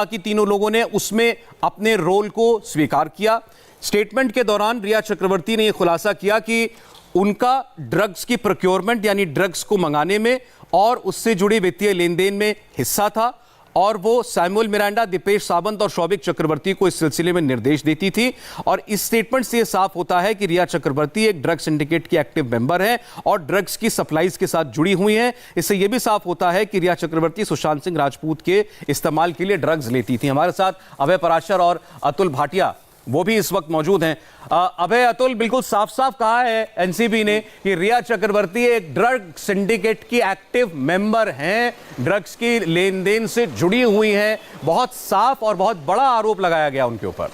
कि तीनों लोगों ने उसमें अपने रोल को स्वीकार किया। स्टेटमेंट के दौरान रिया चक्रवर्ती ने यह खुलासा किया कि उनका ड्रग्स की प्रोक्योरमेंट यानी ड्रग्स को मंगाने में और उससे जुड़ी वित्तीय लेन देन में हिस्सा था और वो सैमुअल मिरांडा, दीपेश सावंत और शौविक चक्रवर्ती को इस सिलसिले में निर्देश देती थी। और इस स्टेटमेंट से यह साफ होता है कि रिया चक्रवर्ती एक ड्रग सिंडिकेट की एक्टिव मेंबर है और ड्रग्स की सप्लाईज के साथ जुड़ी हुई हैं। इससे यह भी साफ होता है कि रिया चक्रवर्ती सुशांत सिंह राजपूत के इस्तेमाल के लिए ड्रग्स लेती थी। हमारे साथ अभय पराशर और अतुल भाटिया वो भी इस वक्त मौजूद हैं। अभय, अतुल, बिल्कुल साफ साफ कहा है एनसीबी ने कि रिया चक्रवर्ती एक ड्रग सिंडिकेट की एक्टिव मेंबर हैं, ड्रग्स की लेन देन से जुड़ी हुई हैं। बहुत साफ और बहुत बड़ा आरोप लगाया गया उनके ऊपर।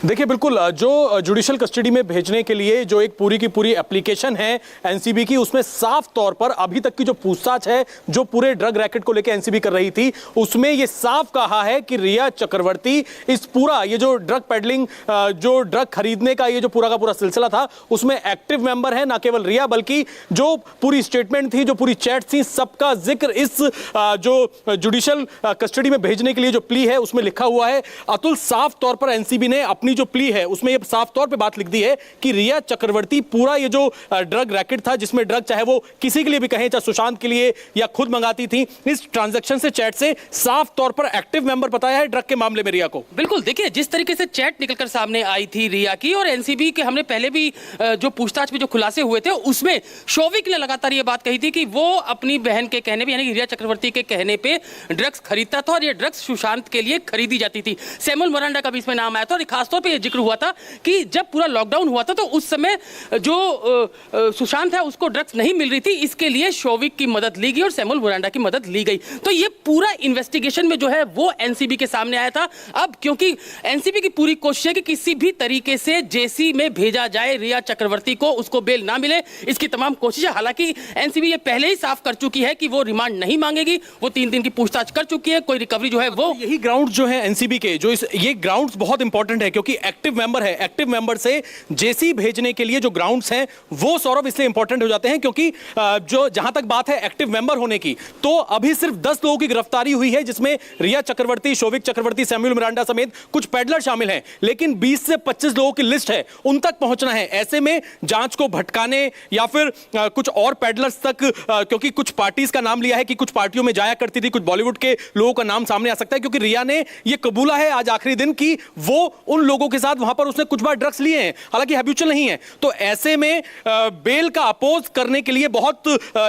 देखिए, बिल्कुल जो जुडिशियल कस्टडी में भेजने के लिए जो एक पूरी की पूरी एप्लीकेशन है एनसीबी की, उसमें साफ तौर पर अभी तक की जो पूछताछ है जो पूरे ड्रग रैकेट को लेकर एनसीबी कर रही थी, उसमें यह साफ कहा है कि रिया चक्रवर्ती इस पूरा ये जो ड्रग पेडलिंग, जो ड्रग खरीदने का ये जो पूरा का पूरा सिलसिला था, उसमें एक्टिव मेंबर है। ना केवल रिया बल्कि जो पूरी स्टेटमेंट थी, जो पूरी चैट थी, सबका जिक्र इस जो जुडिशियल कस्टडी में भेजने के लिए जो प्ली है उसमें लिखा हुआ है। अतुल, साफ तौर पर एनसीबी ने अपनी जो प्ली है उसमें ये साफ तौर पे बात लिख दी है कि रिया चक्रवर्ती पूरा ये जो ड्रग रैकेट था, जिसमें ड्रग चाहे वो किसी के लिए भी कहें, चाहे सुशांत के लिए या खुद मंगाती थी, इस ट्रांजैक्शन से, चैट से साफ तौर पर एक्टिव मेंबर बताया है ड्रग के मामले में रिया को। बिल्कुल, देखिए जिस तरीके से चैट निकलकर सामने आई थी रिया की, और एनसीबी के हमने पहले भी जो पूछताछ में जो खुलासे हुए थे उसमें शौविक ने लगातार ये बात कही थी कि वो अपनी बहन के कहने पे, यानी कि रिया चक्रवर्ती के कहने पे ड्रग्स खरीदता था और ये ड्रग्स सुशांत के लिए खरीदी जाती थी। सैमुअल मिरांडा का भी इसमें नाम आया था और खासतौर पर जिक्र हुआ था कि जब पूरा लॉकडाउन हुआ था तो उस समय जो सुशांत है उसको ड्रग्स नहीं मिल रही थी, इसके लिए शौविक की मदद ली गई और सैमुअल मिरांडा की मदद ली गई। तो ये पूरा इन्वेस्टिगेशन में जो है वो एनसीबी के सामने आया था। अब क्योंकि एनसीबी की पूरी कोशिश है कि किसी भी तरीके से जेसी में भेजा जाए रिया चक्रवर्ती को, उसको बेल ना मिले, इसकी तमाम कोशिश है। हालांकि एनसीबी ये पहले ही साफ कर चुकी है कि वो रिमांड नहीं मांगेगी, वो 3 दिन की पूछताछ कर चुकी है, कोई रिकवरी जो है वो। यही ग्राउंड जो है एनसीबी के, जो ये ग्राउंड्स बहुत इंपॉर्टेंट है क्योंकि एक्टिव मेंबर है। एक्टिव मेंबर से जेसी भेजने के लिए जो ग्राउंड्स हैं वो सौरभ इसलिए इंपॉर्टेंट हो जाते हैं क्योंकि जो जहां तक बात है एक्टिव मेंबर होने की, तो अभी सिर्फ 10 लोगों की गिरफ्तारी हुई है, जिसमें रिया चक्रवर्ती, शौविक चक्रवर्ती, सैमुअल मिरांडा समेत कुछ पेडलर शामिल हैं। लेकिन 20 से 25 लोगों की लिस्ट है, उन तक पहुंचना है। ऐसे में जांच को भटकाने या फिर कुछ और पेडलर्स तक, क्योंकि कुछ पार्टीज का नाम लिया है कि कुछ पार्टियों में जाया करती थी, कुछ बॉलीवुड के लोगों का नाम सामने आ सकता है क्योंकि रिया ने यह कबूला है आज आखिरी दिन की वो उन लोगों के साथ वहां पर उसने कुछ बार ड्रग्स लिए हैं, हालांकि हैबिचुअल नहीं है। तो ऐसे में बेल का अपोज करने के लिए बहुत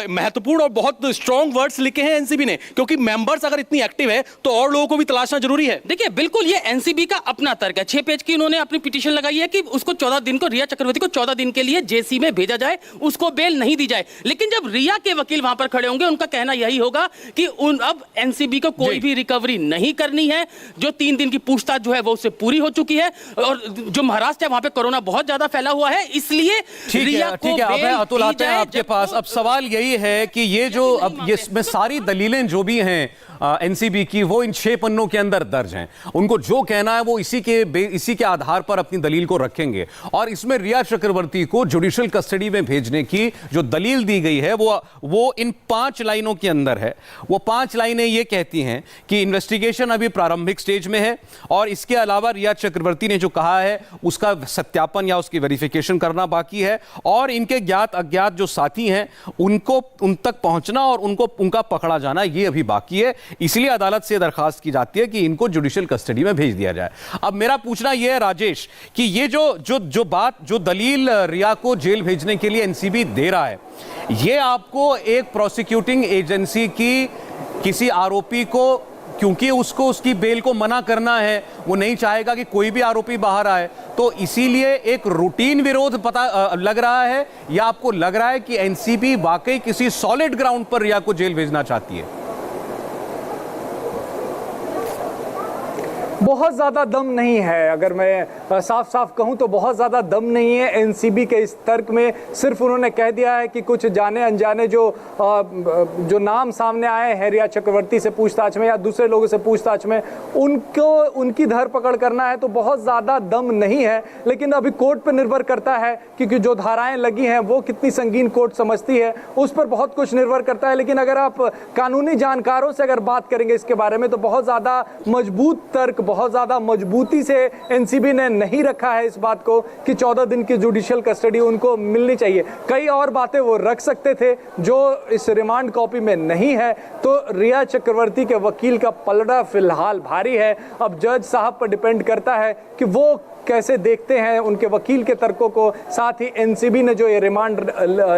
महत्वपूर्ण और बहुत स्ट्रॉन्ग वर्ड्स लिखे हैं एनसीबी ने, क्योंकि मेंबर्स अगर इतनी एक्टिव है तो और लोगों को भी तलाशना जरूरी है। देखिए, बिल्कुल ये एनसीबी का अपना तर्क है। 6 पेज की उन्होंने अपनी पिटीशन लगाई है कि उसको 14 दिन को, रिया चक्रवर्ती को 14 दिन के लिए जेसी में भेजा जाए, उसको बेल नहीं दी जाए। लेकिन जब रिया के वकील वहां पर खड़े होंगे, उनका कहना यही होगा कि अब एनसीबी को कोई भी रिकवरी नहीं करनी है, जो 3 दिन की पूछताछ जो है वो उससे पूरी हो चुकी है, और जो महाराष्ट्र है वहां पे कोरोना बहुत ज्यादा फैला हुआ है, इसलिए रिया को ठीक है। अब अतुल आते हैं आपके पास। अब सवाल यही है कि ये जो अब ये में सारी दलीलें जो भी हैं एनसीबी की, वो इन 6 पन्नों के अंदर दर्ज हैं। उनको जो कहना है वो इसी के आधार पर अपनी दलील को रखेंगे। और इसमें रिया चक्रवर्ती को जुडिशियल कस्टडी में भेजने की जो दलील दी गई है वो इन 5 लाइनों के अंदर है। वो 5 लाइनें ये कहती हैं कि इन्वेस्टिगेशन अभी प्रारंभिक स्टेज में है और इसके अलावा रिया चक्रवर्ती ने जो कहा है उसका सत्यापन या उसकी वेरिफिकेशन करना बाकी है, और इनके ज्ञात अज्ञात जो साथी हैं उन तक पहुंचना और उनका पकड़ा जाना ये अभी बाकी है। इसलिए अदालत से दरखास्त की जाती है कि इनको जुडिशियल कस्टडी में भेज दिया जाए। अब मेरा पूछना यह है राजेश कि ये जो दलील रिया को जेल भेजने के लिए एनसीबी दे रहा है, ये आपको एक प्रोसिक्यूटिंग एजेंसी की किसी आरोपी को, क्योंकि उसको उसकी बेल को मना करना है, वो नहीं चाहेगा कि कोई भी आरोपी बाहर आए, तो इसीलिए एक रूटीन विरोध पता लग रहा है, या आपको लग रहा है कि एनसीबी वाकई किसी सॉलिड ग्राउंड पर रिया को जेल भेजना चाहती है? बहुत ज़्यादा दम नहीं है। अगर मैं साफ साफ कहूं तो बहुत ज़्यादा दम नहीं है एनसीबी के इस तर्क में। सिर्फ उन्होंने कह दिया है कि कुछ जाने अनजाने जो नाम सामने आए हैं रिया चक्रवर्ती से पूछताछ में या दूसरे लोगों से पूछताछ में, उनकी धरपकड़ करना है, तो बहुत ज़्यादा दम नहीं है। लेकिन अभी कोर्ट पर निर्भर करता है क्योंकि जो धाराएं लगी हैं वो कितनी संगीन कोर्ट समझती है, उस पर बहुत कुछ निर्भर करता है। लेकिन अगर आप कानूनी जानकारों से अगर बात करेंगे इसके बारे में तो बहुत ज़्यादा मजबूत तर्क, बहुत ज़्यादा मजबूती से एनसीबी ने नहीं रखा है इस बात को कि 14 दिन की जुडिशियल कस्टडी उनको मिलनी चाहिए। कई और बातें वो रख सकते थे जो इस रिमांड कॉपी में नहीं है। तो रिया चक्रवर्ती के वकील का पलड़ा फिलहाल भारी है। अब जज साहब पर डिपेंड करता है कि वो कैसे देखते हैं उनके वकील के तर्कों को। साथ ही एनसीबी ने जो ये रिमांड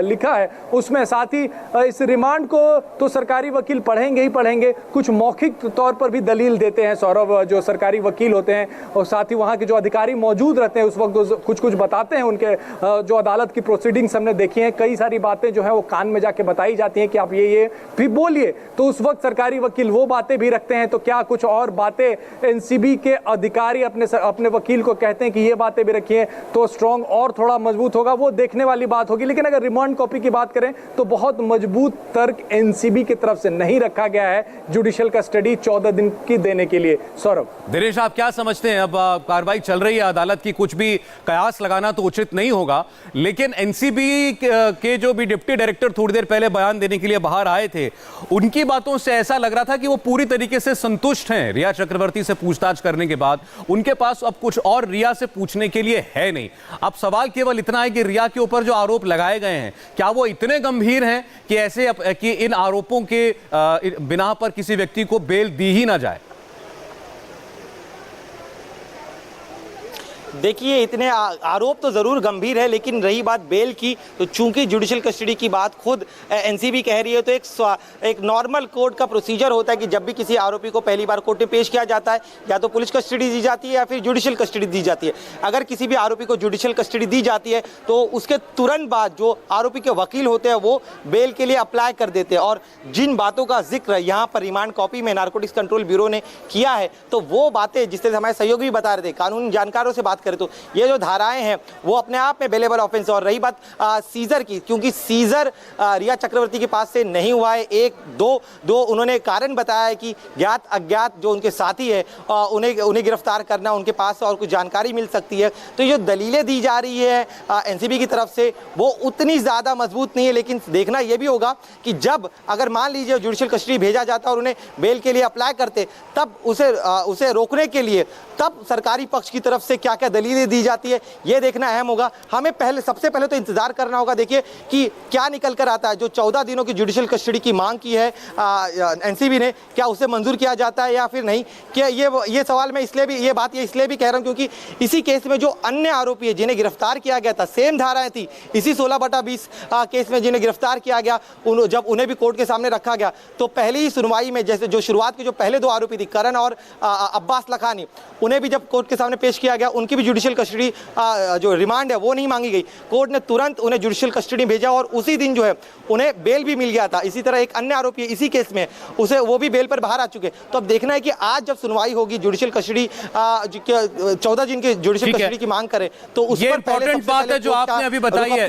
लिखा है उसमें साथ ही इस रिमांड को तो सरकारी वकील पढ़ेंगे ही पढ़ेंगे, कुछ मौखिक तौर पर भी दलील देते हैं सौरभ, जो सरकारी वकील होते हैं, और साथ ही वहाँ के जो अधिकारी मौजूद रहते हैं उस वक्त कुछ बताते हैं। उनके जो अदालत की प्रोसीडिंग्स हमने देखी हैं, कई सारी बातें जो है वो कान में जाके बताई जाती हैं कि आप ये भी बोलिए, तो उस वक्त सरकारी वकील वो बातें भी रखते हैं। तो क्या कुछ और बातें एनसीबी के अधिकारी अपने वकील को कहते हैं कि ये बातें भी रखिए तो स्ट्रॉन्ग और थोड़ा मजबूत होगा, वो देखने वाली बात होगी। लेकिन अगर रिमांड कॉपी की बात करें तो बहुत मजबूत तर्क एनसीबी की तरफ से नहीं रखा गया है जुडिशियल कस्टडी 14 दिन की देने के लिए। सौरभ, दिनेश, आप क्या समझते हैं? अब कार्रवाई चल रही है अदालत की, कुछ भी कयास लगाना तो उचित नहीं होगा, लेकिन एनसीबी के जो भी डिप्टी डायरेक्टर थोड़ी देर पहले बयान देने के लिए बाहर आए थे, उनकी बातों से ऐसा लग रहा था कि वो पूरी तरीके से संतुष्ट हैं रिया चक्रवर्ती से पूछताछ करने के बाद। उनके पास अब कुछ और रिया से पूछने के लिए है नहीं। अब सवाल केवल इतना है कि रिया के ऊपर जो आरोप लगाए गए हैं क्या वो इतने गंभीर हैं कि ऐसे कि इन आरोपों के बिना पर किसी व्यक्ति को बेल दी ही ना जाए? देखिए, इतने आरोप तो ज़रूर गंभीर है, लेकिन रही बात बेल की, तो चूंकि जुडिशियल कस्टडी की बात खुद एनसीबी कह रही है, तो एक नॉर्मल कोर्ट का प्रोसीजर होता है कि जब भी किसी आरोपी को पहली बार कोर्ट में पेश किया जाता है, या तो पुलिस कस्टडी दी जाती है या फिर जुडिशियल कस्टडी दी जाती है। अगर किसी भी आरोपी को जुडिशियल कस्टडी दी जाती है तो उसके तुरंत बाद जो आरोपी के वकील होते हैं वो बेल के लिए अप्लाई कर देते हैं। और जिन बातों का जिक्र यहाँ पर रिमांड कॉपी में नारकोटिक्स कंट्रोल ब्यूरो ने किया है, तो वो बातें जिससे हमारे सहयोगी बता रहे थे, कानूनी जानकारों से बात करें तो ये जो धाराएं हैं वो अपने आप में बेलेबल ऑफेंस। और रही बात सीजर की, क्योंकि सीजर रिया चक्रवर्ती के पास से नहीं हुआ है, एक दो उन्होंने कारण बताया है कि ज्ञात अज्ञात जो उनके साथी है उन्हें गिरफ्तार करना, उनके पास और कुछ जानकारी मिल सकती है। तो ये जो दलीलें दी जा रही है एनसीबी की तरफ से वो उतनी ज़्यादा मजबूत नहीं है। लेकिन देखना ये भी होगा कि जब अगर मान लीजिए जुडिशियल कस्टडी भेजा जाता और उन्हें बेल के लिए अप्लाई करते, तब उसे रोकने के लिए तब सरकारी पक्ष की तरफ से क्या क्या दलीलें दी जाती है, ये देखना अहम होगा। हमें सबसे पहले तो इंतजार करना होगा, देखिए कि क्या निकल कर आता है। जो 14 दिनों की जुडिशियल कस्टडी की मांग की है एनसीबी ने, क्या उसे मंजूर किया जाता है या फिर नहीं। क्या ये सवाल मैं इसलिए भी कह रहा हूं क्योंकि इसी केस में जो अन्य आरोपी है जिन्हें गिरफ्तार किया गया था, सेम धाराएं थी इसी 16/20 केस में जिन्हें गिरफ्तार किया गया, जब उन्हें भी कोर्ट के सामने रखा गया तो पहली ही सुनवाई में जैसे जो शुरुआत के जो पहले 2 आरोपी थी, करण और अब्बास लखानी, उन्हें भी जब कोर्ट के सामने पेश किया गया, उनकी भी जुडिशियल कस्टडी जो रिमांड है वो नहीं मांगी गई। कोर्ट ने तुरंत उन्हें जुडिशियल कस्टडी भेजा और उसी दिन जो है उन्हें बेल भी मिल गया था। इसी तरह एक अन्य आरोपी है इसी केस में, वो भी बेल पर बाहर आ चुके। तो अब देखना है कि आज जब सुनवाई होगी जुडिशियल कस्टडी 14 दिन की जुडिशियल कस्टडी की मांग करे तो उस पर इंपॉर्टेंट बात है जो आपने अभी बताई है,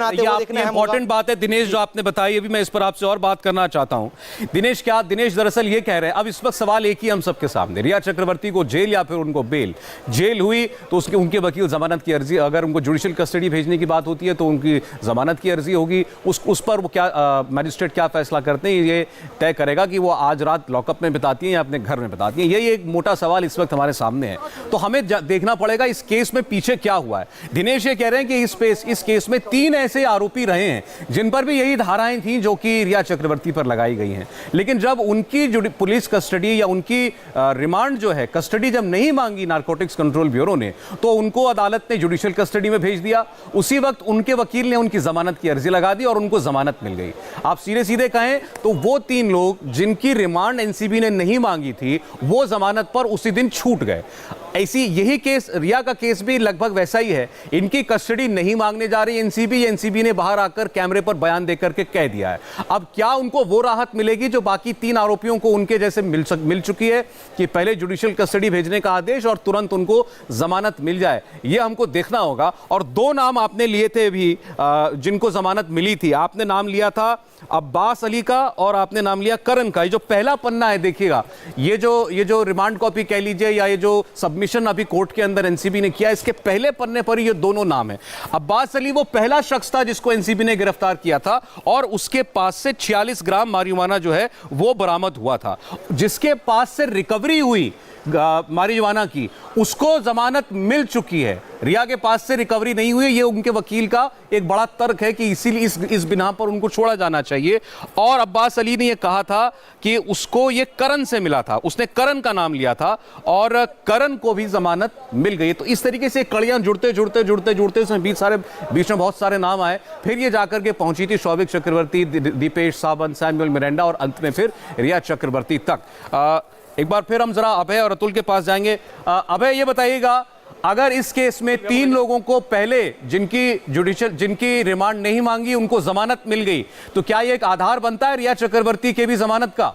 इंपॉर्टेंट बात है दिनेश जो आपने बताई, अभी मैं इस पर आपसे और बात करना चाहता हूं। दिनेश दरअसल ये कह रहे हैं, अब इस वक्त सवाल एक ही हम सबके सामने, रिया चक्रवर्ती को जेल या फिर उनको बेल। जेल हुई तो उनके वकील जमानत की अर्जी, अगर उनको जुडिशियल कस्टडी भेजने की बात होती है तो उनकी जमानत की अर्जी होगी, उस पर वो क्या मैजिस्ट्रेट क्या फैसला करते हैं ये तय करेगा कि वो आज रात लॉकअप में बिताती हैं या अपने घर में बिताती हैं। यही एक मोटा सवाल इस वक्त हमारे सामने है। तो हमें देखना पड़ेगा इस केस में पीछे क्या हुआ है। दिनेश ये कह रहे हैं कि इस केस में 3 ऐसे आरोपी रहे हैं जिन पर भी यही धाराएं थी जो कि रिया चक्रवर्ती पर लगाई गई हैं, लेकिन जब उनकी पुलिस कस्टडी या उनकी रिमांड जो है कस्टडी जब नहीं मांगी नारकोटिक्स कंट्रोल ब्यूरो ने, तो उनको अदालत ने जुडिशियल कस्टडी में भेज दिया। उसी वक्त उनके वकील ने उनकी जमानत की अर्जी लगा दी और उनको जमानत मिल गई। आप सीधे कहें तो वो 3 लोग जिनकी रिमांड एनसीबी ने नहीं मांगी थी वो जमानत पर उसी दिन छूट गए। ऐसी यही केस, रिया का केस भी लगभग वैसा ही है। इनकी कस्टडी नहीं मांगने जा रही एनसीबी ने बाहर आकर कैमरे पर बयान देकर के कह दिया है। अब क्या उनको वो राहत मिलेगी जो बाकी 3 आरोपियों को उनके जैसे मिल चुकी है कि पहले जुडिशियल कस्टडी भेजने का आदेश और तुरंत उनको जमानत मिल जाए, ये हमको देखना होगा। और 2 नाम आपने लिए थे भी जिनको जमानत मिली थी। आपने नाम लिया था अब्बास अली का और आपने नाम लिया करण का। ये जो पहला पन्ना है देखिएगा, ये जो रिमांड कॉपी कह लीजिए या ये जो सबमिशन अभी कोर्ट के अंदर एनसीबी ने किया, इसके पहले पन्ने पर ये दोनों नाम है। अब्बास अली वो पहला शख्स था जिसको एनसीबी ने गिरफ्तार किया था और उसके पास से 46 ग्राम मारिजुआना जो है वो बरामद हुआ था। जिसके पास से रिकवरी हुई मारिजुआना की, उसको जमानत मिल चुकी है। रिया के पास से रिकवरी नहीं हुई, ये उनके वकील का एक बड़ा तर्क है कि इसीलिए इस बिना पर उनको छोड़ा जाना चाहिए। और अब्बास अली ने यह कहा था कि उसको ये करण से मिला था, उसने करण का नाम लिया था और करण को भी जमानत मिल गई। तो इस तरीके से कड़ियां जुड़ते उसमें बीच में बहुत सारे नाम आए। फिर ये जाकर के पहुंची थी शौविक चक्रवर्ती, दीपेश सावंत, सैमुअल मिरांडा और अंत में फिर रिया चक्रवर्ती तक। एक बार फिर हम जरा अभय और अतुल के पास जाएंगे। अभय, ये बताइएगा, अगर इस केस में 3 लोगों को पहले जिनकी रिमांड नहीं मांगी उनको जमानत मिल गई, तो क्या यह एक आधार बनता है रिया चक्रवर्ती के भी जमानत का?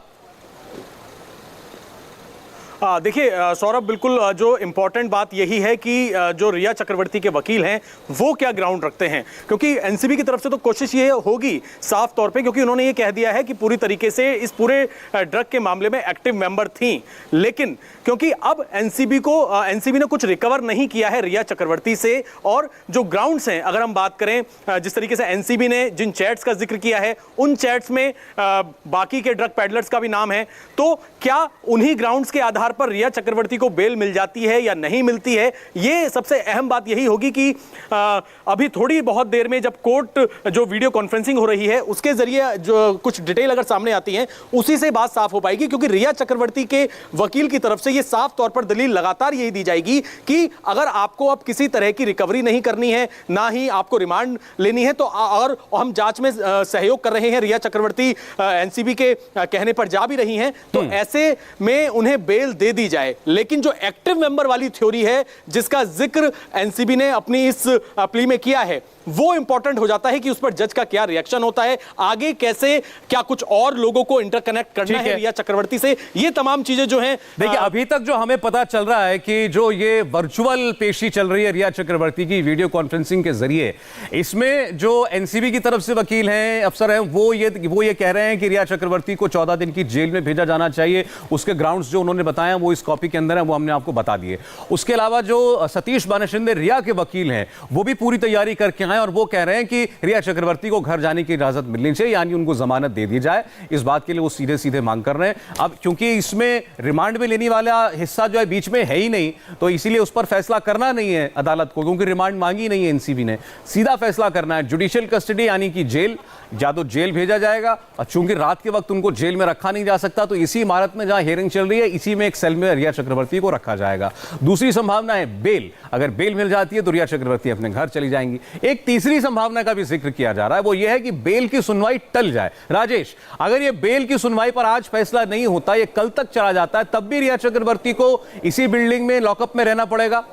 देखिए सौरभ, बिल्कुल जो इंपॉर्टेंट बात यही है कि जो रिया चक्रवर्ती के वकील हैं वो क्या ग्राउंड रखते हैं, क्योंकि एनसीबी की तरफ से तो कोशिश ये होगी साफ तौर पे, क्योंकि उन्होंने ये कह दिया है कि पूरी तरीके से इस पूरे ड्रग के मामले में एक्टिव मेंबर थी। लेकिन क्योंकि अब एनसीबी ने कुछ रिकवर नहीं किया है रिया चक्रवर्ती से, और जो ग्राउंड्स हैं, अगर हम बात करें जिस तरीके से एनसीबी ने जिन चैट्स का जिक्र किया है, उन चैट्स में बाकी के ड्रग पैडलर्स का भी नाम है, तो क्या उन्हीं ग्राउंड्स के आधार पर रिया चक्रवर्ती को बेल मिल जाती है या नहीं मिलती है? ये सबसे अहम बात यही होगी कि अभी थोड़ी बहुत देर में जब कोर्ट जो वीडियो कॉन्फ्रेंसिंग हो रही है उसके जरिए जो कुछ डिटेल अगर सामने आती है उसी से बात साफ हो पाएगी, क्योंकि रिया चक्रवर्ती के वकील की तरफ से ये साफ तौर पर दलील लगातार यही दी जाएगी कि अगर आपको अब किसी तरह की रिकवरी नहीं करनी है, ना ही आपको रिमांड लेनी है, तो और हम जांच में सहयोग कर रहे हैं, रिया चक्रवर्ती एनसीबी के कहने पर जा भी रही हैं, तो ऐसे में उन्हें बेल दे दी जाए। लेकिन जो एक्टिव मेंबर वाली थ्योरी है जिसका जिक्र एनसीबी ने अपनी इस प्ली में किया है, वो इंपॉर्टेंट हो जाता है कि उस पर जज का क्या रिएक्शन होता है, आगे कैसे, क्या कुछ और लोगों को इंटरकनेक्ट करना है रिया चक्रवर्ती से, ये तमाम चीजें जो हैं। देखिए, अभी तक जो हमें पता चल रहा है कि जो ये वर्चुअल पेशी चल रही है रिया चक्रवर्ती की वीडियो कॉन्फ्रेंसिंग के जरिए, इसमें जो एनसीबी की तरफ से वकील हैं, अफसर हैं, वो ये कह रहे हैं कि रिया चक्रवर्ती को 14 दिन की जेल में भेजा जाना चाहिए। उसके ग्राउंड्स जो उन्होंने बताया वो इस कॉपी के अंदर है, वो हमने आपको बता दिए। उसके अलावा जो सतीश बानशिंदे रिया के वकील हैं, वो भी पूरी तैयारी करके और वो कह रहे हैं कि रिया चक्रवर्ती को घर जाने की इजाजत मिलनी चाहिए, यानी उनको जमानत दे दी जाए। इस बात के लिए वो सीधे सीधे मांग कर रहे हैं। अब क्योंकि इसमें रिमांड में लेने वाला हिस्सा जो है बीच में है ही नहीं, तो इसीलिए उस पर फैसला करना नहीं है अदालत को, क्योंकि रिमांड मांगी नहीं है एनसीबी ने, सीधा फैसला करना है जुडिशियल कस्टडी, यानी कि जेल, या तो जेल भेजा जाएगा। और चूंकि रात के वक्त उनको जेल में रखा नहीं जा सकता, तो इसी इमारत में जहां हियरिंग चल रही है, इसी में एक सेल में रिया चक्रवर्ती को रखा जाएगा। दूसरी संभावना है बेल, अगर बेल मिल जाती है तो रिया चक्रवर्ती अपने घर चली जाएंगी। एक तीसरी संभावना का भी जिक्र किया जा रहा है, वो यह है कि बेल की सुनवाई टल जाए। राजेश, अगर ये बेल की सुनवाई पर आज फैसला नहीं होता, ये कल तक चला जाता है, तब भी रिया चक्रवर्ती को इसी बिल्डिंग में लॉकअप में रहना पड़ेगा।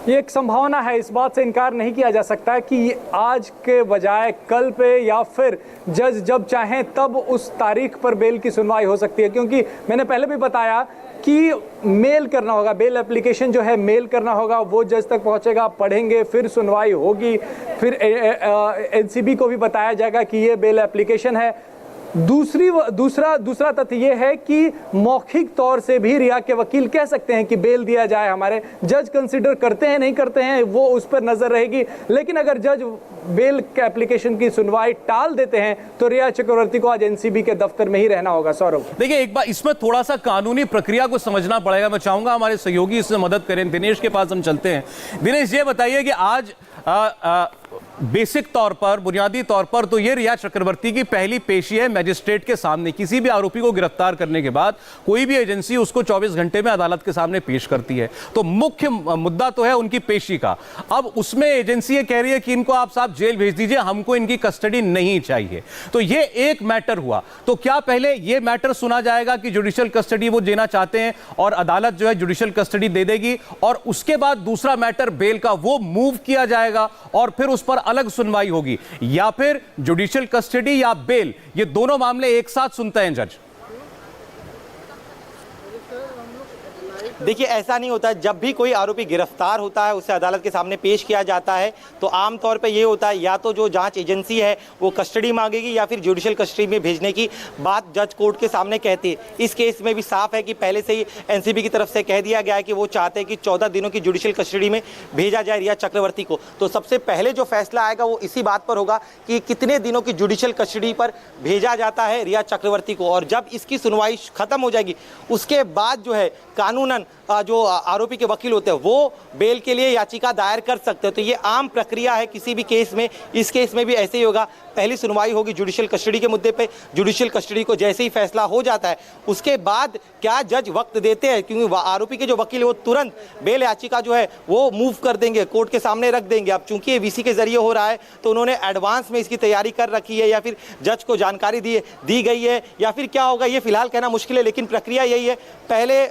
ये एक संभावना है, इस बात से इनकार नहीं किया जा सकता है कि आज के बजाय कल पे या फिर जज जब चाहें तब उस तारीख पर बेल की सुनवाई हो सकती है, क्योंकि मैंने पहले भी बताया कि मेल करना होगा, बेल एप्लीकेशन जो है मेल करना होगा, वो जज तक पहुंचेगा, पढ़ेंगे, फिर सुनवाई होगी, फिर एनसीबी को भी बताया जाएगा कि ये बेल एप्लीकेशन है। दूसरा तथ्य ये है कि मौखिक तौर से भी रिया के वकील कह सकते हैं कि बेल दिया जाए, हमारे जज कंसीडर करते हैं नहीं करते हैं वो उस पर नजर रहेगी। लेकिन अगर जज बेल के एप्लीकेशन की सुनवाई टाल देते हैं तो रिया चक्रवर्ती को आज एनसीबी के दफ्तर में ही रहना होगा। सौरभ, देखिए, एक बार इसमें थोड़ा सा कानूनी प्रक्रिया को समझना पड़ेगा। मैं चाहूंगा हमारे सहयोगी इसमें मदद करें। दिनेश के पास हम चलते हैं। दिनेश, ये बताइए कि आज बेसिक तौर पर, बुनियादी तौर पर तो ये रिया चक्रवर्ती की पहली पेशी है मैजिस्ट्रेट के सामने। किसी भी आरोपी को गिरफ्तार करने के बाद कोई भी एजेंसी उसको 24 घंटे में अदालत के सामने पेश करती है, तो मुख्य मुद्दा तो है उनकी पेशी का। अब उसमें एजेंसी ये कह रही है कि इनको आप साहब जेल भेज दीजिए, हमको इनकी कस्टडी नहीं चाहिए। तो ये एक मैटर हुआ। तो क्या पहले ये मैटर सुना जाएगा कि जुडिशियल कस्टडी वो देना चाहते हैं और अदालत जो है जुडिशियल कस्टडी दे देगी, और उसके बाद दूसरा मैटर बेल का वो मूव किया जाएगा और फिर उस पर अलग सुनवाई होगी, या फिर जुडिशियल कस्टडी या बेल, ये दोनों मामले एक साथ सुनते हैं जज? देखिए, ऐसा नहीं होता है। जब भी कोई आरोपी गिरफ्तार होता है, उसे अदालत के सामने पेश किया जाता है, तो आमतौर पे ये होता है या तो जो जांच एजेंसी है वो कस्टडी मांगेगी या फिर जुडिशियल कस्टडी में भेजने की बात जज कोर्ट के सामने कहती है। इस केस में भी साफ है कि पहले से ही एनसीबी की तरफ से कह दिया गया है कि वो चाहते हैं कि 14 दिनों की जुडिशियल कस्टडी में भेजा जाए रिया चक्रवर्ती को। तो सबसे पहले जो फैसला आएगा वो इसी बात पर होगा कि कितने दिनों की जुडिशियल कस्टडी पर भेजा जाता है रिया चक्रवर्ती को। और जब इसकी सुनवाई खत्म हो जाएगी, उसके बाद जो है कानूनन जो आरोपी के वकील होते हैं वो बेल के लिए याचिका दायर कर सकते हैं। तो ये आम प्रक्रिया है किसी भी केस में। इस केस में भी ऐसे ही होगा। पहली सुनवाई होगी जुडिशियल कस्टडी के मुद्दे पे। जुडिशियल कस्टडी को जैसे ही फैसला हो जाता है, उसके बाद क्या जज वक्त देते हैं, क्योंकि आरोपी के जो वकील है वो तुरंत बेल याचिका जो है वो मूव कर देंगे, कोर्ट के सामने रख देंगे। अब चूंकि ये वीसी के जरिए हो रहा है तो उन्होंने एडवांस में इसकी तैयारी कर रखी है, या फिर जज को जानकारी दी गई है, या फिर क्या होगा ये फिलहाल कहना मुश्किल है। लेकिन प्रक्रिया यही है, पहले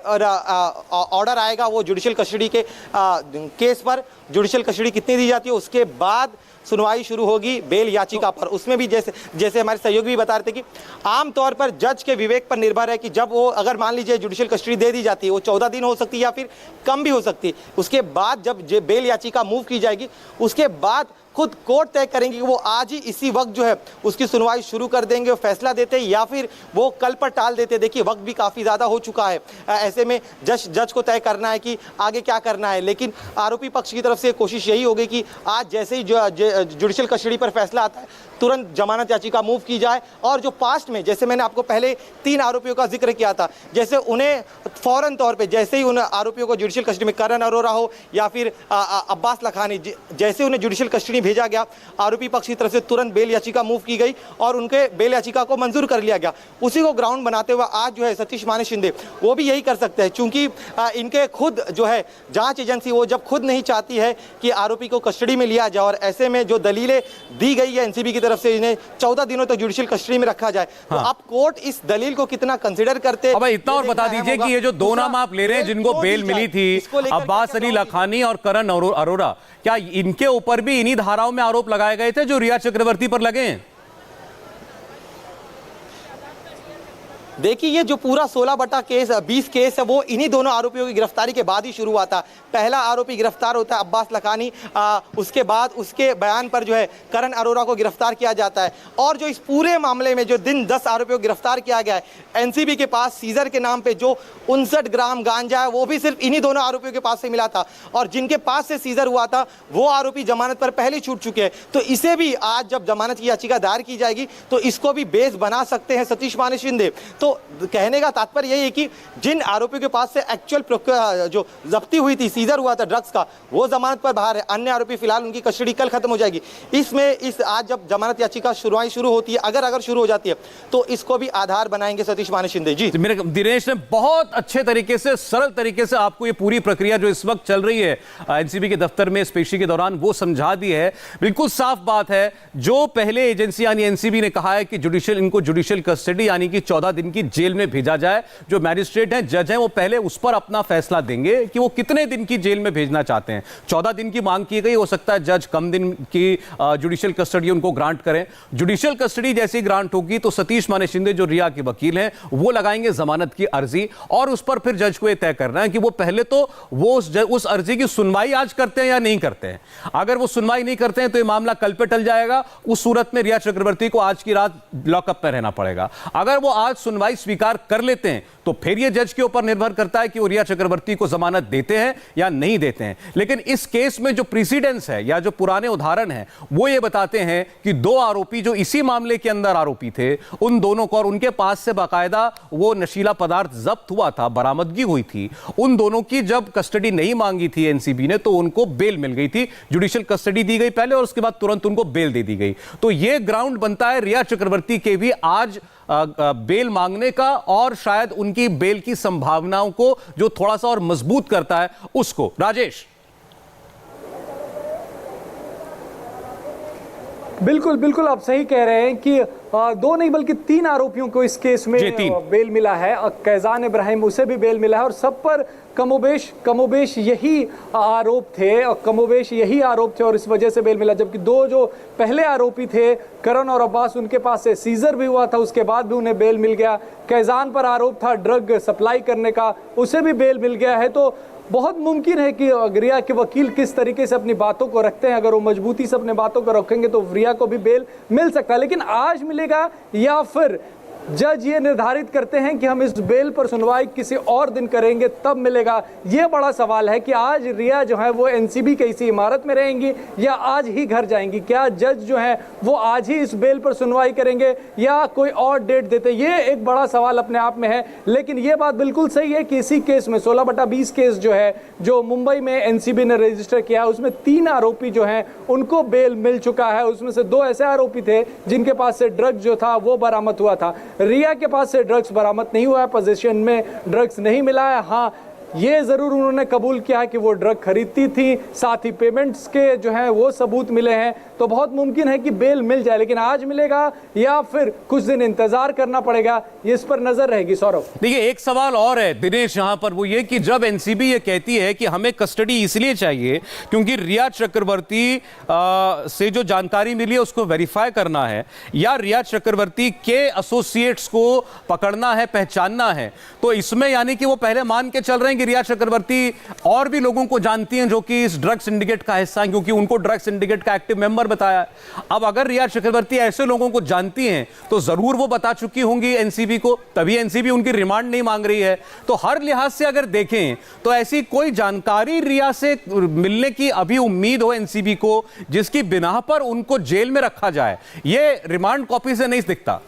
ऑर्डर आएगा वो जुडिशियल कस्टडी के केस पर, जुडिशियल कस्टडी कितनी दी जाती है, उसके बाद सुनवाई शुरू होगी बेल याचिका पर। उसमें भी जैसे हमारे सहयोगी भी बता रहे थे कि आमतौर पर जज के विवेक पर निर्भर है कि जब वो अगर मान लीजिए जुडिशियल कस्टडी दे दी जाती है, वो 14 दिन हो सकती है या फिर कम भी हो सकती है। उसके बाद जब बेल याचिका मूव की जाएगी, उसके बाद खुद कोर्ट तय करेंगे कि वो आज ही इसी वक्त जो है उसकी सुनवाई शुरू कर देंगे, फैसला देते हैं, या फिर वो कल पर टाल देते। देखिए, वक्त भी काफ़ी ज़्यादा हो चुका है। ऐसे में जज को तय करना है कि आगे क्या करना है। लेकिन आरोपी पक्ष की तरफ से कोशिश यही होगी कि आज जैसे ही जुडिशियल कस्टडी पर फैसला आता है, तुरंत जमानत याचिका मूव की जाए। और जो पास्ट में, जैसे मैंने आपको पहले 3 आरोपियों का जिक्र किया था, जैसे उन्हें फौरन तौर पे जैसे ही उन आरोपियों को जुडिशियल कस्टडी में करण अरोरा हो या फिर अब्बास लखानी, जैसे उन्हें जुडिशियल कस्टडी भेजा गया, आरोपी पक्ष की तरफ से तुरंत बेल याचिका मूव की गई और उनके बेल याचिका को मंजूर कर लिया गया। उसी को ग्राउंड बनाते हुए आज जो है सतीश माने शिंदे वो भी यही कर सकते हैं, क्योंकि इनके खुद जो है जांच एजेंसी वो जब खुद नहीं चाहती है कि आरोपी को कस्टडी में लिया जाए, और ऐसे में जो दलीलें दी गई है एनसीबी की तरफ से इन्हें 14 दिनों तक जुडिशियल कस्टडी में रखा जाए, तो अब कोर्ट इस दलील को कितना कंसीडर करते हैं। अब इतना और बता दीजिए कि ये जो 2 नाम आप ले रहे हैं जिनको बेल मिली थी, अब्बास अली लखानी और करण अरोरा, क्या इनके ऊपर भी इन्हीं धाराओं में आरोप लगाए गए थे जो रिया चक्रवर्ती पर लगे हैं? देखिए, ये जो पूरा 16/20 केस है वो इन्हीं दोनों आरोपियों की गिरफ्तारी के बाद ही शुरू हुआ था। पहला आरोपी गिरफ्तार होता है अब्बास लखानी, उसके बाद उसके बयान पर जो है करण अरोरा को गिरफ्तार किया जाता है। और जो इस पूरे मामले में जो दिन 10 आरोपियों को गिरफ्तार किया गया है, एनसीबी के पास सीजर के नाम पे जो 59 ग्राम गांजा है वो भी सिर्फ इन्हीं दोनों आरोपियों के पास से मिला था। और जिनके पास से सीजर हुआ था वो आरोपी जमानत पर पहले छूट चुके हैं। तो इसे भी आज जब जमानत की याचिका दायर की जाएगी तो इसको भी बेस बना सकते हैं सतीश माने शिंदे। तो कहने का तात्पर्य यही है कि जिन आरोपियों के पास से एक्चुअल जो जब्ती हुई थी, सीजर हुआ था ड्रग्स का, वो जमानत पर बाहर है। अन्य आरोपी फिलहाल उनकी कस्टडी कल खत्म हो जाएगी। इसमें आज जब जमानत याचिका शुरुआत शुरू होती है, अगर शुरू हो जाती है, तो इसको भी आधार बनाएंगे सतीश माने शिंदे जी। मेरे दिनेश ने बहुत अच्छे तरीके से, सरल तरीके से आपको ये पूरी प्रक्रिया जो इस वक्त चल रही है एनसीबी के दफ्तर में इस पेशी के दौरान वो समझा दी है। बिल्कुल साफ बात है, जो पहले एजेंसी यानी एनसीबी ने कहा है कि इनको जुडिशियल कस्टडी यानी कि 14 दिन की जेल में भेजा जाए, जो मैजिस्ट्रेट हैं, जज हैं, वो पहले उस पर अपना फैसला देंगे कि वो कितने दिन की जेल में भेजना चाहते हैं। 14 दिन की मांग की गई, हो सकता है जज कम दिन की जुडिशियल कस्टडी उनको ग्रांट करें। जुडिशियल कस्टडी जैसी ग्रांट होगी तो सतीश माने शिंदे जो रिया के वकील हैं वो लगाएंगे जमानत की अर्जी, और उस पर फिर जज को यह तय करना है कि वो पहले तो वो उस अर्जी की सुनवाई आज करते हैं या नहीं करते हैं। अगर वो सुनवाई नहीं करते हैं तो ये मामला कल पे टल जाएगा। उस सूरत में रिया चक्रवर्ती को आज की रात लॉकअप में रहना पड़ेगा। अगर वो आज सुनवाई कार्रवाई स्वीकार कर लेते हैं तो फिर यह जज के ऊपर निर्भर करता है कि वो रिया चक्रवर्ती को जमानत देते हैं या नहीं देते हैं। लेकिन इस केस में जो प्रेसिडेंस है या जो पुराने उदाहरण है वो ये बताते हैं कि दो आरोपी जो इसी मामले के अंदर आरोपी थे, उन दोनों को, और उनके पास से बाकायदा वो नशीला पदार्थ जब्त हुआ था, बरामदगी हुई थी, उन दोनों की जब कस्टडी नहीं मांगी थी एनसीबी ने तो उनको बेल मिल गई थी। जुडिशियल कस्टडी दी गई पहले और उसके बाद तुरंत उनको बेल दे दी गई। तो यह ग्राउंड बनता है रिया चक्रवर्ती के भी आज बेल मांगने का, और शायद उनकी बेल की संभावनाओं को जो थोड़ा सा और मजबूत करता है उसको। राजेश, बिल्कुल बिल्कुल आप सही कह रहे हैं कि दो नहीं बल्कि तीन आरोपियों को इस केस में बेल मिला है। कैजान इब्राहिम, उसे भी बेल मिला है, और सब पर कमोबेश यही आरोप थे और इस वजह से बेल मिला। जबकि दो जो पहले आरोपी थे करण और अब्बास, उनके पास से सीजर भी हुआ था, उसके बाद भी उन्हें बेल मिल गया। कैजान पर आरोप था ड्रग सप्लाई करने का, उसे भी बेल मिल गया है। तो बहुत मुमकिन है कि रिया के वकील किस तरीके से अपनी बातों को रखते हैं, अगर वो मजबूती से अपने बातों को रखेंगे तो रिया को भी बेल मिल सकता है। लेकिन आज मिलेगा या फिर जज ये निर्धारित करते हैं कि हम इस बेल पर सुनवाई किसी और दिन करेंगे तब मिलेगा, ये बड़ा सवाल है कि आज रिया जो है वो एनसीबी की इसी इमारत में रहेंगी या आज ही घर जाएंगी। क्या जज जो है वो आज ही इस बेल पर सुनवाई करेंगे या कोई और डेट देते, ये एक बड़ा सवाल अपने आप में है। लेकिन ये बात बिल्कुल सही है कि इसी केस में 16/20 केस जो है, जो मुंबई में एनसीबी ने रजिस्टर किया, उसमें 3 आरोपी जो हैं उनको बेल मिल चुका है। उसमें से 2 ऐसे आरोपी थे जिनके पास से ड्रग्स जो था वो बरामद हुआ था। रिया के पास से ड्रग्स बरामद नहीं हुआ है, पोजीशन में ड्रग्स नहीं मिला है। हाँ, ये जरूर उन्होंने कबूल किया है कि वो ड्रग खरीदती थी, साथ ही पेमेंट्स के जो हैं वो सबूत मिले हैं। तो बहुत मुमकिन है कि बेल मिल जाए, लेकिन आज मिलेगा या फिर कुछ दिन इंतजार करना पड़ेगा, इस पर नजर रहेगी। सौरभ, देखिए एक सवाल और है दिनेश यहां पर, वो ये कि जब एनसीबी ये कहती है कि हमें कस्टडी इसलिए चाहिए क्योंकि रिया चक्रवर्ती से जो जानकारी मिली है उसको वेरीफाई करना है या रिया चक्रवर्ती के एसोसिएट्स को पकड़ना है, पहचानना है, तो इसमें यानी कि वो पहले मान के चल रहे हैं कि रिया चक्रवर्ती और भी लोगों को जानती हैं जो कि इस ड्रग सिंडिकेट का हिस्सा हैं, क्योंकि उनको ड्रग सिंडिकेट का एक्टिव मेंबर बताया। अब अगर रिया चक्रवर्ती ऐसे लोगों को जानती हैं तो जरूर वो बता चुकी होंगी एनसीबी को, तभी एनसीबी उनकी रिमांड नहीं मांग रही है। तो हर लिहाज से अगर देखें तो ऐसी कोई जानकारी रिया से मिलने की अभी उम्मीद हो एनसीबी को जिसकी बिना पर उनको जेल में रखा जाए, ये रिमांड कॉपी से नहीं दिखता।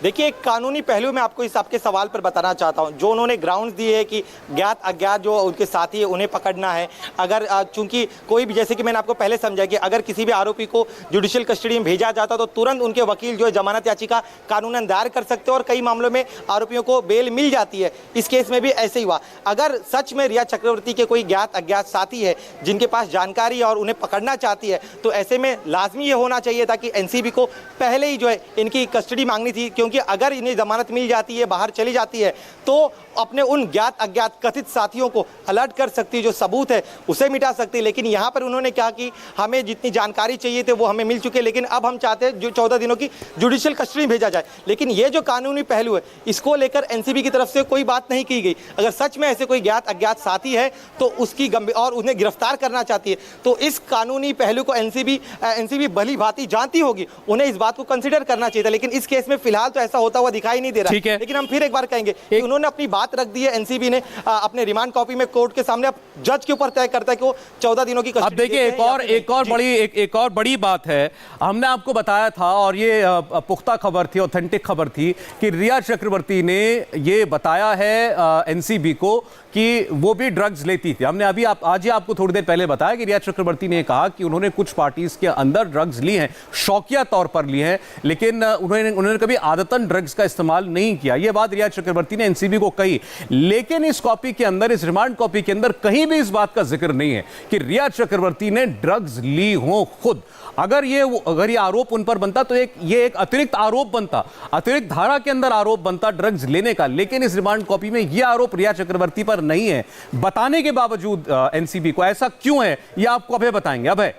देखिए, एक कानूनी पहलू में आपको इस आपके सवाल पर बताना चाहता हूं। जो उन्होंने ग्राउंड्स दिए है कि ज्ञात अज्ञात जो उनके साथी है उन्हें पकड़ना है, अगर चूंकि कोई भी, जैसे कि मैंने आपको पहले समझाया कि अगर किसी भी आरोपी को जुडिशियल कस्टडी में भेजा जाता तो तुरंत उनके वकील जो है जमानत याचिका कानूनन दायर कर सकते हैं और कई मामलों में आरोपियों को बेल मिल जाती है। इस केस में भी ऐसे ही हुआ। अगर सच में रिया चक्रवर्ती के कोई ज्ञात अज्ञात साथी है जिनके पास जानकारी है और उन्हें पकड़ना चाहती है, तो ऐसे में लाजमी ये होना चाहिए था कि एनसीबी को पहले ही जो है इनकी कस्टडी मांगनी थी, क्योंकि अगर इन्हें जमानत मिल जाती है, बाहर चली जाती है, तो अपने उन ज्ञात अज्ञात कथित साथियों को अलर्ट कर सकती है, जो सबूत है उसे मिटा सकती है। लेकिन यहां पर उन्होंने कहा कि हमें जितनी जानकारी चाहिए थे वो हमें मिल चुके, लेकिन अब हम चाहते हैं जो 14 दिनों की जुडिशियल कस्टडी भेजा जाए। लेकिन ये जो कानूनी पहलू है इसको लेकर एनसीबी की तरफ से कोई बात नहीं की गई। अगर सच में ऐसे कोई ज्ञात अज्ञात साथी है तो उसकी और उन्हें गिरफ्तार करना चाहती है, तो इस कानूनी पहलू को एनसीबी भली भांति जानती होगी, उन्हें इस बात को कंसिडर करना चाहिए था। लेकिन इस केस में फिलहाल तो ऐसा होता हुआ दिखाई नहीं दे रहा है। लेकिन हम फिर एक बार कहेंगे कि उन्होंने अपनी बात रख दी है, एनसीबी ने अपने रिमांड कॉपी में कोर्ट के सामने, अब जज के ऊपर तय करता है कि वो 14 दिनों की कस्टडी। अब देखिए एक और बड़ी बात है, हमने आपको बताया था और ये पुख्ता खबर थी, ऑथेंटिक खबर थी कि रिया चक्रवर्ती ने ये बताया है एनसीबी को कि वो भी ड्रग्स लेती थी। हमने अभी आज ही आपको थोड़ी देर पहले बताया कि रिया चक्रवर्ती ने कहा कि उन्होंने कुछ पार्टीज के अंदर ड्रग्स ली हैं, शौकिया तौर पर ली हैं, लेकिन उन्होंने कभी आदतन ड्रग्स का इस्तेमाल नहीं किया। यह बात रिया चक्रवर्ती ने एनसीबी को कही। लेकिन इस कॉपी के अंदर, इस रिमांड कॉपी के अंदर कहीं भी इस बात का जिक्र नहीं है कि रिया चक्रवर्ती ने ड्रग्स ली हो खुद। अगर ये आरोप उन पर बनता तो ये एक अतिरिक्त आरोप बनता, अतिरिक्त धारा के अंदर आरोप बनता ड्रग्स लेने का। लेकिन इस रिमांड कॉपी में यह आरोप रिया चक्रवर्ती पर नहीं है, बताने के बावजूद एनसीबी को। ऐसा क्यों है ये आपको अभय बताएंगे। अभय,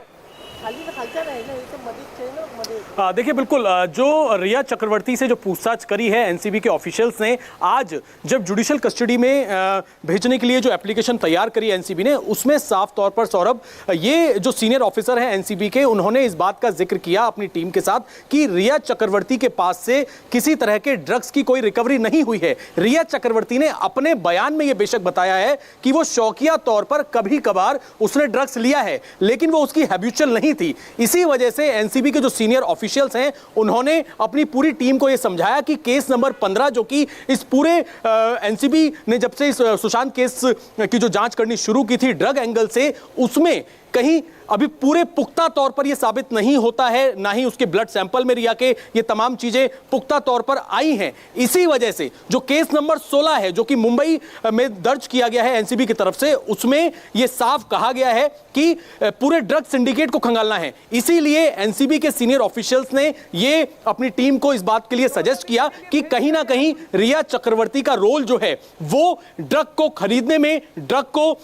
देखिए बिल्कुल जो रिया चक्रवर्ती से जो पूछताछ करी है एनसीबी के ऑफिशियल्स ने, आज जब जुडिशियल कस्टडी में भेजने के लिए जो एप्लीकेशन तैयार करी एनसीबी ने, उसमें साफ तौर पर सौरभ, ये जो सीनियर ऑफिसर हैं एनसीबी के, उन्होंने इस बात का जिक्र किया अपनी टीम के साथ कि रिया चक्रवर्ती के पास से किसी तरह के ड्रग्स की कोई रिकवरी नहीं हुई है। रिया चक्रवर्ती ने अपने बयान में यह बेशक बताया है कि वो शौकिया तौर पर कभी कभार उसने ड्रग्स लिया है, लेकिन वो उसकी हैबिचुअल नहीं थी। इसी वजह से एनसीबी के जो सीनियर ऑफिशियल्स हैं उन्होंने अपनी पूरी टीम को यह समझाया कि केस नंबर 15 जो कि इस पूरे एनसीबी ने जब से इस सुशांत केस की जो जांच करनी शुरू की थी ड्रग एंगल से, उसमें कहीं अभी पूरे पुख्ता तौर पर यह साबित नहीं होता है, ना ही उसके ब्लड सैंपल में रिया के ये तमाम चीजें पुख्ता तौर पर आई हैं। इसी वजह से जो केस नंबर 16 है जो कि मुंबई में दर्ज किया गया है एनसीबी की तरफ से, उसमें यह साफ कहा गया है कि पूरे ड्रग सिंडिकेट को खंगालना है। इसीलिए एनसीबी के सीनियर ऑफिशियल्स ने ये अपनी टीम को इस बात के लिए सजेस्ट किया कि कहीं ना कहीं रिया चक्रवर्ती का रोल जो है वो ड्रग को खरीदने में, ड्रग को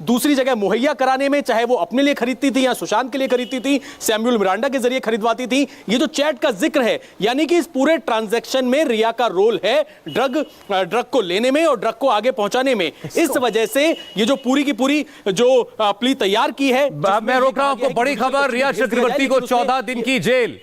दूसरी जगह मुहैया कराने में, चाहे वो अपने लिए खरीदती थी या सुशांत के लिए खरीदती थी, सैमुअल मिरांडा के जरिए खरीदवाती थी, ये जो चैट का जिक्र है, यानी कि इस पूरे ट्रांजैक्शन में रिया का रोल है ड्रग को लेने में और ड्रग को आगे पहुंचाने में। इस वजह से ये जो पूरी की पूरी जो प्ली तैयार की है, मैं रोक रहा हूं आपको, बड़ी खबर, रिया चक्रवर्ती को 14 दिन की जेल।